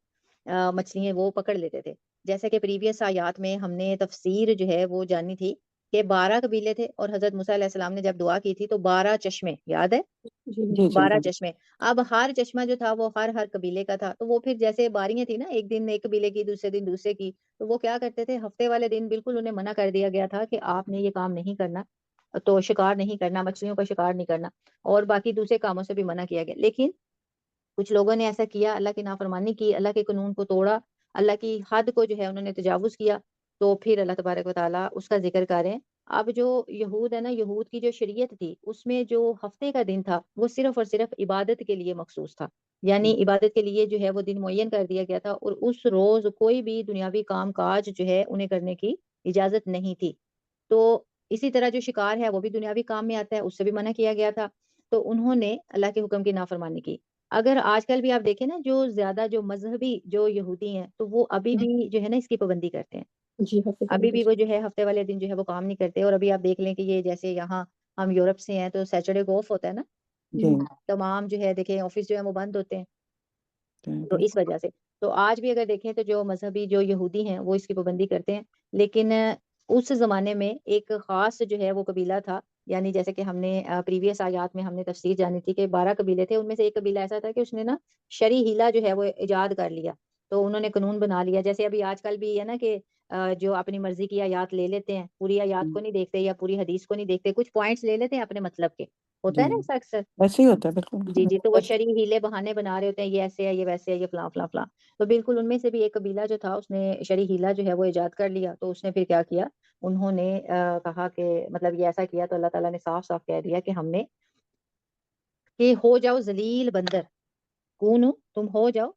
مچھلیاں وہ پکڑ لیتے تھے. جیسے کہ پریویس آیات میں ہم نے تفسیر جو ہے وہ جانی تھی کہ 12 قبیلے تھے، اور حضرت موسیٰ علیہ السلام نے جب دعا کی تھی تو 12 چشمے یاد ہے، 12 چشمے. اب ہر چشمہ جو تھا وہ ہر قبیلے کا تھا. تو وہ پھر جیسے باریاں تھی نا، ایک دن ایک قبیلے کی، دوسرے دن دوسرے کی، تو وہ کیا کرتے تھے ہفتے والے دن بالکل انہیں منع کر دیا گیا تھا کہ آپ نے یہ کام نہیں کرنا، تو شکار نہیں کرنا، مچھلیوں کا شکار نہیں کرنا، اور باقی دوسرے کاموں سے بھی منع کیا گیا. لیکن کچھ لوگوں نے ایسا کیا، اللہ کی نافرمانی کی، اللہ کے قانون کو توڑا، اللہ کی حد کو جو ہے انہوں نے تجاوز کیا. تو پھر اللہ تبارک و تعالیٰ اس کا ذکر کریں. اب جو یہود ہے نا، یہود کی جو شریعت تھی اس میں جو ہفتے کا دن تھا وہ صرف اور صرف عبادت کے لیے مخصوص تھا. یعنی عبادت کے لیے جو ہے وہ دن معین کر دیا گیا تھا، اور اس روز کوئی بھی دنیاوی کام کاج جو ہے انہیں کرنے کی اجازت نہیں تھی. تو اسی طرح جو شکار ہے وہ بھی دنیاوی کام میں آتا ہے، اس سے بھی منع کیا گیا تھا. تو انہوں نے اللہ کے حکم کی نافرمانی کی. اگر آج کل بھی آپ دیکھیں نا، جو زیادہ جو مذہبی جو یہودی ہیں تو وہ ابھی بھی جو ہے نا اس کی پابندی کرتے ہیں. ابھی بھی وہ جو ہے ہفتے والے دن جو ہے وہ کام نہیں کرتے. اور ابھی آپ دیکھ لیں کہ یہ جیسے یہاں ہم یورپ سے ہیں تو سیٹرڈے کو آف ہوتا ہے نا، تمام جو ہے دیکھیں آفس جو ہے وہ بند ہوتے ہیں. تو اس وجہ سے تو آج بھی اگر دیکھیں تو جو مذہبی جو یہودی ہیں وہ اس کی پابندی کرتے ہیں. لیکن اس زمانے میں ایک خاص جو ہے وہ قبیلہ تھا. یعنی جیسے کہ ہم نے پریویس آیات میں ہم نے تفسیر جانی تھی کہ 12 قبیلے تھے، ان میں سے ایک قبیلہ ایسا تھا کہ اس نے نا شرعی ہیلہ جو ہے وہ ایجاد کر لیا. تو انہوں نے قانون بنا لیا. جیسے ابھی آج کل بھی ہے نا کہ جو اپنی مرضی کی آیات لے لیتے ہیں، پوری آیات کو نہیں دیکھتے یا پوری حدیث کو نہیں دیکھتے، کچھ پوائنٹس لے لیتے ہیں اپنے مطلب کے. ہوتا ہے نا ایسا اکثر. ویسے ہی ہوتا ہے بالکل. جی تو وہ شرعی ہیلے بہانے بنا رہے ہوتے ہیں، یہ ایسے ہے، یہ ویسے ہے، یہ فلاں فلاں فلاں. تو بالکل ان میں سے بھی ایک قبیلہ جو تھا اس نے شرعی ہیلہ جو ہے وہ ایجاد کر لیا. تو اس نے پھر کیا کیا، انہوں نے کہا کہ مطلب یہ ایسا کیا تو اللہ تعالیٰ نے صاف صاف کہہ دیا کہ ہم نے کہ ہو جاؤ ذلیل بندر، کونو تم ہو جاؤ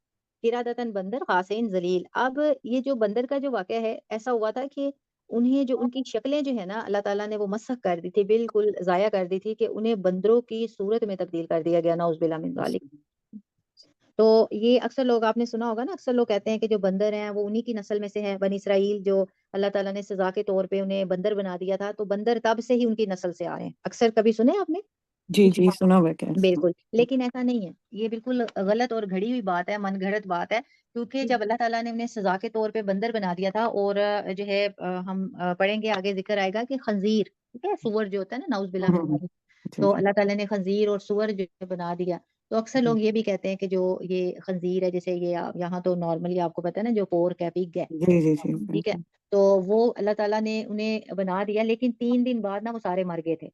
قرادتاً بندر خاسئین ذلیل. اب یہ جو بندر کا جو واقعہ ہے، ایسا ہوا تھا کہ انہیں جو ان کی شکلیں جو ہے نا اللہ تعالیٰ نے وہ مسخ کر دی تھی، بالکل ضائع کر دی تھی، کہ انہیں بندروں کی صورت میں تبدیل کر دیا گیا، نعوذ باللہ من ذالک. تو یہ اکثر لوگ آپ نے سنا ہوگا نا، اکثر لوگ کہتے ہیں کہ جو بندر ہیں وہ انہی کی نسل میں سے ہے. بنی اسرائیل جو اللہ تعالیٰ نے سزا کے طور پہ انہیں بندر بنا دیا تھا، تو بندر تب سے ہی ان کی نسل سے آ رہے ہیں. اکثر کبھی سنے آپ نے؟ جی سنا ہوا ہے. بالکل. لیکن ایسا نہیں ہے، یہ بالکل غلط اور گھڑی ہوئی بات ہے، من گھڑت بات ہے. کیونکہ جب اللہ تعالیٰ نے انہیں سزا کے طور پہ بندر بنا دیا تھا، اور جو ہے ہم پڑھیں گے آگے ذکر آئے گا کہ خنزیر، ٹھیک ہے، سور جو ہوتا ہے نا، نعوذ باللہ من ذالک. تو اللہ تعالیٰ نے خنزیر اور سور جو ہے بنا دیا. تو اکثر لوگ یہ بھی کہتے ہیں کہ جو یہ خنزیر ہے، جیسے یہ یہاں تو نارملی آپ کو پتہ ہے نا جو پورک ہے، پگ ہے، جی ٹھیک ہے، تو وہ اللہ تعالیٰ نے انہیں بنا دیا. لیکن 3 دن بعد نا وہ سارے مر گئے تھے.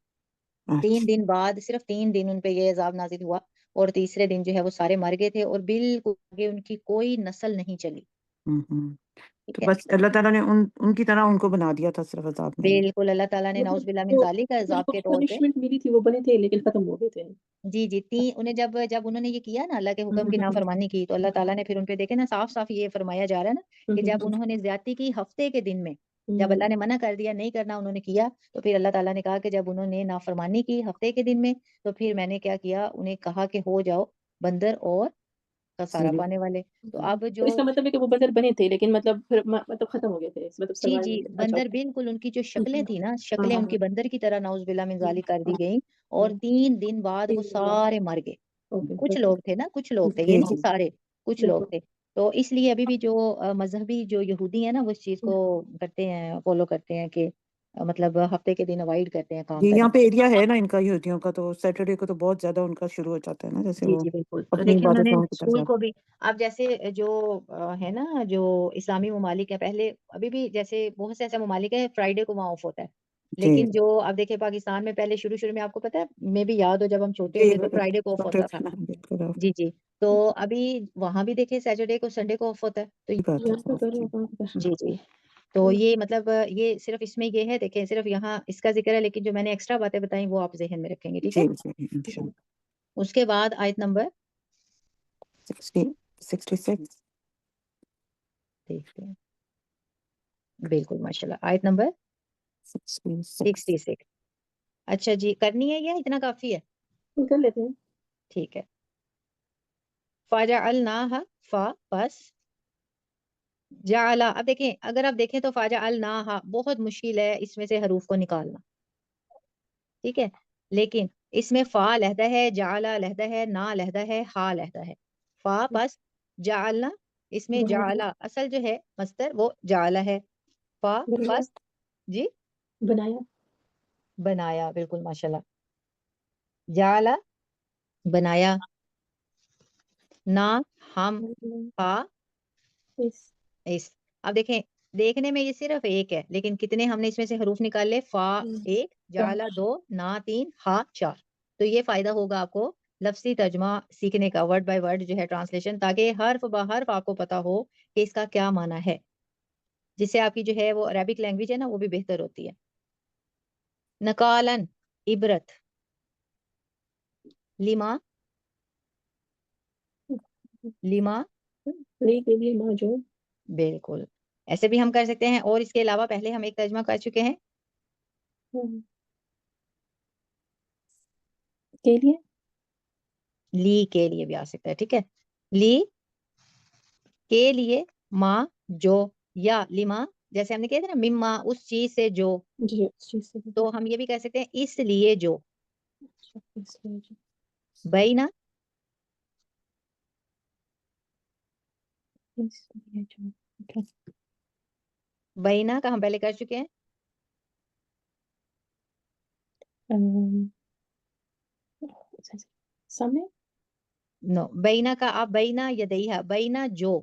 3 دن بعد صرف 3 دن ان پہ یہ عذاب نازل ہوا اور تیسرے دن جو ہے وہ سارے مر گئے تھے اور بالکل آگے ان کی کوئی نسل نہیں چلی. تو ٹھیک ہے, بس اللہ تعالیٰ نے ان کی طرح ان کو بنا دیا تھا صرف عذاب میں. بالکل اللہ تعالیٰ نے نعوذ باللہ من ذالک عذاب کے طور پہ پنشمنٹ ملی تھی وہ بنے تھے لیکن ختم ہو گئے تھے. جی انہیں جب انہوں نے یہ کیا نا اللہ کے حکم کی نافرمانی کی تو اللہ تعالیٰ نے پھر ان پہ دیکھے نا صاف صاف یہ فرمایا جا رہا ہے نا کہ جب انہوں نے زیادتی کی ہفتے کے دن میں, جب اللہ نے منع کر دیا نہیں کرنا انہوں نے کیا, تو پھر اللہ تعالیٰ نے کہا کہ جب انہوں نے نافرمانی کی ہفتے کے دن میں تو پھر میں نے کیا کیا, انہیں کہا کہ ہو جاؤ بندر اور خسارہ پانے والے. تو اب جو اس کا مطلب ہے کہ وہ بندر بنے تھے لیکن مطلب پھر مطلب ختم ہو گئے تھے, مطلب جی بندر بالکل ان کی جو شکلیں تھی نا, شکلیں ان کی بندر کی طرح نعوذ باللہ من ذالک کر دی گئیں اور 3 دن بعد وہ سارے مر گئے. کچھ لوگ تھے نا, کچھ لوگ تھے, یہ نہیں سارے, کچھ لوگ تھے. تو اس لیے ابھی بھی جو مذہبی جو یہودی ہیں نا وہ اس چیز کو کرتے ہیں, فالو کرتے ہیں کہ مطلب ہفتے کے دن اوائڈ کرتے ہیں کام یہاں کرنے. پہ ایریا ہے نا ان کا یہودیوں کا, تو سیٹرڈے کو تو بہت زیادہ ان کا شروع ہو جاتا ہے نا, جیسے وہ جی بالکل. تو اپنی دیکھیں انہوں نے عبادتوں کی طرف اسکول جاتے کو بھی, اب جیسے جو ہے نا جو اسلامی ممالک ہیں, پہلے ابھی بھی جیسے بہت سے ایسے ممالک ہیں فرائیڈے کو وہاں آف ہوتا ہے, جی لیکن جو اب دیکھیں پاکستان میں پہلے شروع میں آپ کو پتا ہے, میں بھی یاد ہو جب ہم چھوٹے جی تھے تو فرائیڈے کو آف ہوتا تھا. بالکل جی تو ابھی وہاں بھی دیکھیں سیٹرڈے کو سنڈے کو آف ہوتا ہے. بات ہے. تو جی تو یہ مطلب یہ صرف اس میں یہ ہے, دیکھیں صرف یہاں اس کا ذکر ہے, لیکن جو میں نے ایکسٹرا باتیں بتائیں وہ آپ ذہن میں رکھیں گے. ٹھیک ہے, جی انشاءاللہ. اس کے بعد آیت نمبر 66 دیکھتے ہیں. بالکل ماشاءاللہ, آیت نمبر 66. اچھا جی, کرنی ہے یا اتنا کافی ہے؟ کر لیتے ہیں. ٹھیک ہے. فَجَعَلْنَاهَا فا پس جعلا, اب دیکھیں اگر آپ دیکھیں تو فَجَعَلْنَاهَا بہت مشکل ہے اس میں سے حروف کو نکالنا, ٹھیک ہے, لیکن اس میں فا علیحدہ ہے, جعلا علیحدہ ہے, نا علیحدہ ہے, ہا علیحدہ ہے. فا پس جعلنا, اس میں جعلا اصل جو ہے مصدر وہ جعلا ہے. فا پس جی بنایا, بالکل ماشاءاللہ, جعلا بنایا, نا ہم ہا اس. اب دیکھیں دیکھنے میں یہ صرف ایک ہے, لیکن کتنے ہم نے اس میں سے حروف نکالے, فا 1, جعلا 2, نا 3, ہا 4. تو یہ فائدہ ہوگا آپ کو لفظی ترجمہ سیکھنے کا, ورڈ بائی ورڈ جو ہے ٹرانسلیشن, تاکہ حرف بہ حرف آپ کو پتا ہو کہ اس کا کیا معنی ہے, جس سے آپ کی جو ہے وہ عربک لینگویج ہے نا وہ بھی بہتر ہوتی ہے. نقالن عبرت, لما کے لیے موجود, بالکل ایسے بھی ہم کر سکتے ہیں, اور اس کے علاوہ پہلے ہم ایک ترجمہ کر چکے ہیں کے لیے, لی کے لیے بھی آ سکتا ہے. ٹھیک ہے, لی کے لیے, ماں جو, یا لما جیسے ہم نے کہا تھا نا مما اس چیز سے جو, جی اس چیز سے, تو ہم یہ بھی کہہ سکتے ہیں اس لیے جو. اس لیے جو, بینا اس لیے جو, بینا کا ہم پہلے کر چکے ہیں, سامنے, نو بینا کا آپ بینا یدیہا, بینا جو,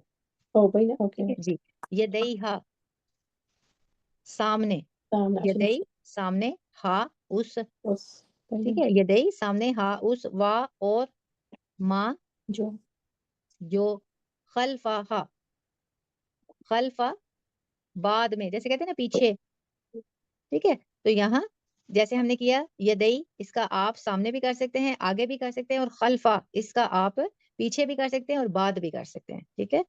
اوکے, ٹھیک ہے جی, یدیہا سامنے, یدئی سامنے, ہا اس, ٹھیک ہے, یدئی سامنے, ہا اس, وا اور, ماں جو, خلفا ہا, خلفا بعد میں, جیسے کہتے ہیں نا پیچھے, ٹھیک ہے. تو یہاں جیسے ہم نے کیا یدئی, اس کا آپ سامنے بھی کر سکتے ہیں, آگے بھی کر سکتے ہیں, اور خلفا اس کا آپ پیچھے بھی کر سکتے ہیں اور بعد بھی کر سکتے ہیں. ٹھیک ہے,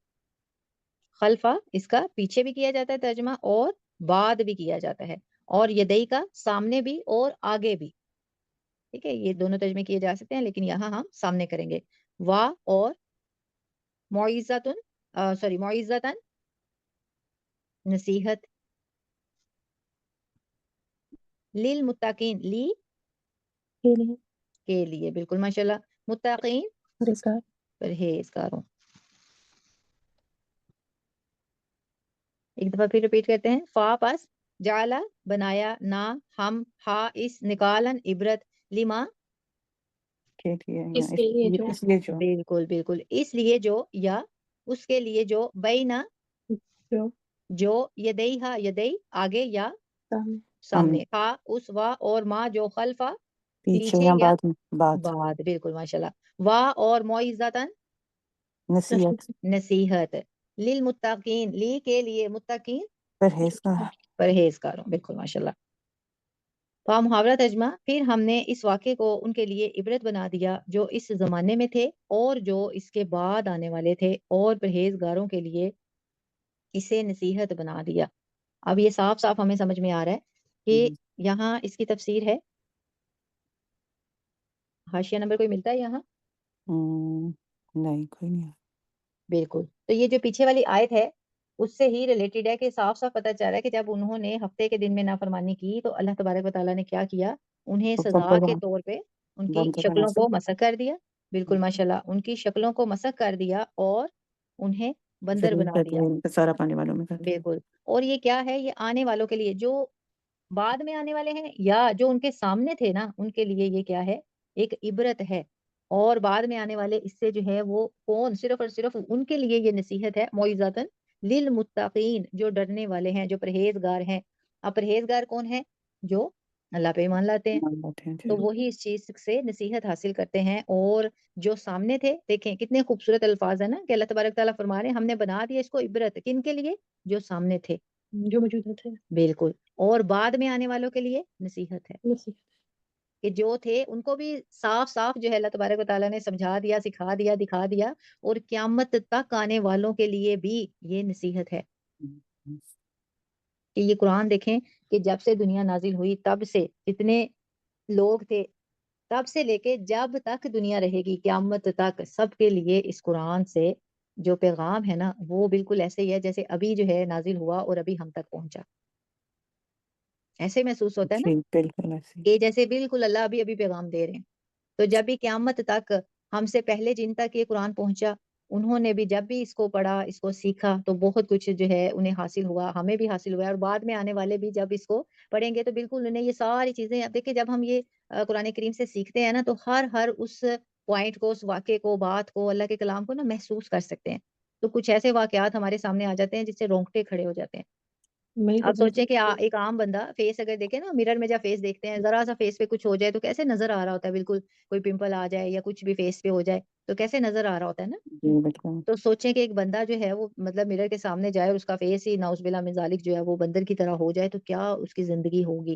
خلفا اس کا پیچھے بھی کیا جاتا ہے ترجمہ اور بعد بھی کیا جاتا ہے, اور یدئی کا سامنے بھی اور آگے بھی. ٹھیک ہے, یہ دونوں ترجمے کیے جا سکتے ہیں, لیکن یہاں ہم سامنے کریں گے. وا اور معزتن نصیحت, للمتقین لی کے لیے, بالکل ماشاءاللہ, متقین پرہیزگاروں. ایک دفعہ پھر ریپیٹ کرتے ہیں, فا پس جعلا بنایا, نا ہم, ہا اس, نکالن عبرت, لما اس لیے جو, بالکل اس لیے جو, یا اس کے لیے جو, بینا جو, یدیہا یدئی آگے یا سامنے, ہا اس, وا اور, ماں جو, خلفا پیچھے یا بعد میں؟ بعد، بالکل ماشاءاللہ۔ وا اور موعظتن، نصیحت، نصیحت۔ للمتقین، لی کے لیے، متقین پرہیزگار۔ پرہیزگاروں، بالکل ماشاءاللہ۔ محاورہ ترجمہ، پھر ہم نے اس واقعے کو ان کے لیے عبرت بنا دیا جو اس زمانے میں تھے اور جو اس کے بعد آنے والے تھے، اور پرہیزگاروں کے لیے اسے نصیحت بنا دیا۔ اب یہ صاف صاف ہمیں سمجھ میں آ رہا ہے کہ یہاں اس کی تفسیر ہے، حاشیہ نمبر کوئی ملتا ہے یہاں؟ نہیں، کوئی نہیں۔ بالکل، تو یہ جو پیچھے والی آیت ہے اس سے ہی ریلیٹڈ ہے کہ صاف صاف پتہ چل رہا ہے کہ جب انہوں نے ہفتے کے دن میں نافرمانی کی تو اللہ تبارک و تعالیٰ نے کیا کیا، انہیں سزا کے طور پہ ان کی شکلوں کو مسخ کر دیا۔ بالکل ماشاءاللہ، ان کی شکلوں کو مسخ کر دیا اور انہیں بندر بنا دیا۔ سارا پانے والوں میں کر دیا۔ بالکل، اور یہ کیا ہے، یہ آنے والوں کے لیے، جو بعد میں آنے والے ہیں یا جو ان کے سامنے تھے نا، ان کے لیے یہ کیا ہے، ایک عبرت ہے۔ اور بعد میں آنے والے اس سے جو ہے وہ کون، صرف اور صرف ان کے لیے یہ نصیحت ہے، موعظۃ للمتقین، جو ڈرنے والے ہیں، جو پرہیزگار ہیں۔ اب پرہیزگار کون ہیں؟ جو اللہ پہ ایمان لاتے ہیں، تو وہی اس چیز سے نصیحت حاصل کرتے ہیں۔ اور جو سامنے تھے، دیکھیں کتنے خوبصورت الفاظ ہیں نا کہ اللہ تبارک تعالیٰ فرما رہے ہیں ہم نے بنا دیا اس کو عبرت، کن کے لیے؟ جو سامنے تھے، جو موجود تھے۔ بالکل، اور بعد میں آنے والوں کے لیے نصیحت ہے کہ جو تھے ان کو بھی صاف صاف جو ہے اللہ تبارک و تعالیٰ نے سمجھا دیا، سکھا دیا، دکھا دیا، اور قیامت تک آنے والوں کے لیے بھی یہ نصیحت ہے کہ یہ قرآن دیکھیں کہ جب سے دنیا نازل ہوئی تب سے جتنے لوگ تھے، تب سے لے کے جب تک دنیا رہے گی قیامت تک، سب کے لیے اس قرآن سے جو پیغام ہے نا وہ بالکل ایسے ہی ہے جیسے ابھی جو ہے نازل ہوا اور ابھی ہم تک پہنچا۔ ایسے محسوس ہوتا ہے نا بالکل ایسے کہ جیسے بالکل اللہ ابھی ابھی پیغام دے رہے ہیں۔ تو جب بھی قیامت تک ہم سے پہلے جن تک یہ قرآن پہنچا، انہوں نے بھی جب بھی اس کو پڑھا، اس کو سیکھا، تو بہت کچھ جو ہے انہیں حاصل ہوا، ہمیں بھی حاصل ہوا، اور بعد میں آنے والے بھی جب اس کو پڑھیں گے تو بالکل انہیں یہ ساری چیزیں، اب دیکھیں جب ہم یہ قرآن کریم سے سیکھتے ہیں نا تو ہر اس پوائنٹ کو، اس واقعے کو، بات کو، اللہ کے کلام کو نا محسوس کر سکتے ہیں۔ تو کچھ ایسے واقعات ہمارے سامنے آ جاتے ہیں جس سے رونگٹے کھڑے ہو جاتے ہیں۔ آپ سوچیں کہ ایک عام بندہ فیس اگر دیکھے نا، مرر میں جب فیس دیکھتے ہیں، ذرا سا فیس پہ کچھ ہو جائے تو کیسے نظر آ رہا ہوتا ہے، بالکل کوئی پمپل آ جائے یا کچھ بھی فیس پہ ہو جائے تو کیسے نظر آ رہا ہوتا ہے نا۔ بالکل۔ تو سوچیں کہ ایک بندہ جو ہے وہ مطلب مرر کے سامنے جائے اور اس کا فیس ہی نعوذ باللہ من ذالک جو ہے وہ بندر کی طرح ہو جائے تو کیا اس کی زندگی ہوگی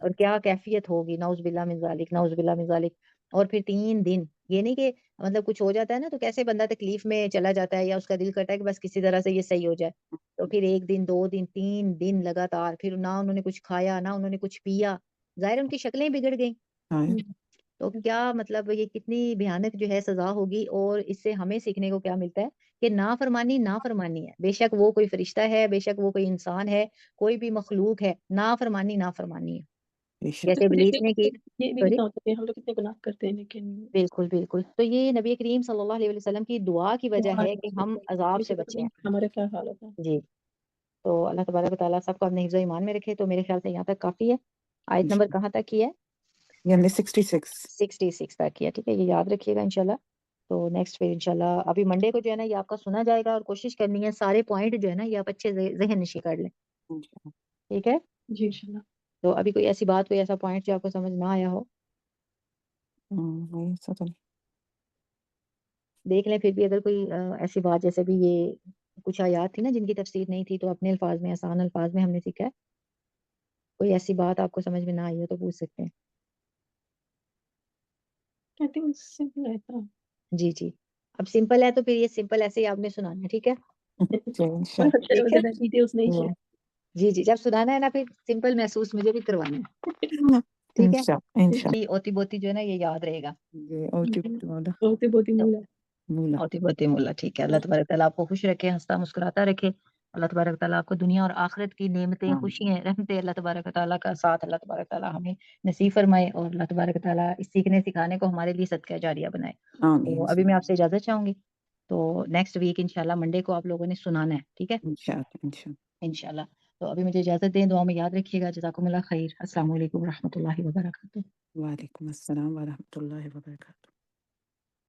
اور کیا کیفیت ہوگی، نعوذ باللہ من ذالک، نعوذ باللہ من ذالک۔ اور پھر 3 دن، یہ نہیں کہ مطلب کچھ ہو جاتا ہے نا تو کیسے بندہ تکلیف میں چلا جاتا ہے یا اس کا دل کرتا ہے کہ بس کسی طرح سے یہ صحیح ہو جائے، تو پھر 1 دن، 2 دن، 3 دن لگاتار، پھر نہ انہوں نے کچھ کھایا، نہ انہوں نے کچھ پیا، ظاہر ان کی شکلیں بگڑ گئیں۔ تو کیا مطلب یہ کتنی بھیانک جو ہے سزا ہوگی، اور اس سے ہمیں سیکھنے کو کیا ملتا ہے کہ نافرمانی نافرمانی ہے، بے شک وہ کوئی فرشتہ ہے، بے شک وہ کوئی انسان ہے، کوئی بھی مخلوق ہے، نافرمانی نافرمانی ہے۔ جیسے ابلیس نے کی، یہ بھی سوری، کتنا ہوتا ہے، ہم لوگ کتنے گناہ کرتے ہیں لیکن بالکل بالکل، تو یہ نبی کریم صلی اللہ علیہ وسلم کی دعا کی وجہ ہے کہ ہم عذاب سے بچیں۔ ہمارے کیا حال ہوتا ہے۔ جی، تو اللہ تبارک و تعالیٰ سب کو اپنے حفظ و ایمان میں رکھے۔ تو میرے خیال سے یہاں تک کافی ہے۔ آیت نمبر کہاں تک کی ہے؟ یعنی 66 66 تک کیا، ٹھیک ہے، یہ یاد رکھیے گا انشاءاللہ۔ تو نیکسٹ پھر انشاءاللہ ابھی منڈے کو جو ہے نا یہ آپ کا سنا جائے گا، اور کوشش کرنی ہے سارے پوائنٹ جو ہے نا یہ آپ اچھے ذہن نشی کر لیں، ٹھیک ہے۔ جی انشاءاللہ۔ تو ابھی کوئی ایسی بات، کوئی ایسا پوائنٹ جو آپ کو سمجھ نہ آیا ہو، دیکھ لیں۔ پھر بھی اگر کوئی ایسی بات، جیسے بھی یہ کچھ آیات تھی نا جن کی تفسیر نہیں تھی تو اپنے الفاظ میں، آسان الفاظ میں ہم نے سیکھا ہے، کوئی ایسی بات آپ کو سمجھ میں نہ آئی ہو تو پوچھ سکتے ہیں۔ I think simple رہتا ہے۔ جی جی، اب سمپل ہے تو پھر یہ سمپل ایسے ہی آپ نے سنانا ہے، ٹھیک ہے، ٹھیک ہے، ڈیٹیلز نہیں شیئر۔ جی جی، جب سنانا ہے نا پھر سمپل محسوس مجھے بھی کروانا ہے، ٹھیک ہے، جی، اوتی بوتی جو ہے نا یہ یاد رہے گا، ہوتی بہت ہی مولا اوتی بوتی مولا، ٹھیک ہے۔ اللہ تبارک تعالیٰ آپ کو خوش رکھے، ہنستا مسکراتا رکھے۔ اللہ تبارک تعالیٰ آپ کو دنیا اور آخرت کی نعمتیں، خوشیاں، رحمتیں، اللہ تبارک تعالیٰ کا ساتھ اللہ تبارک تعالیٰ ہمیں نصیب فرمائے، اور اللہ تبارک تعالیٰ اس سیکھنے سکھانے کو ہمارے لیے صدقہ جاریہ بنائے۔ تو ابھی میں آپ سے اجازت چاہوں گی، تو نیکسٹ ویک انشاءاللہ منڈے کو آپ لوگوں نے سنانا ہے، ٹھیک ہے، انشاءاللہ۔ تو ابھی مجھے اجازت دیں، دعا میں یاد رکھیے گا۔ جزاکم اللہ خیر۔ السلام علیکم ورحمۃ اللہ وبرکاتہ۔ وعلیکم السلام ورحمۃ اللہ وبرکاتہ۔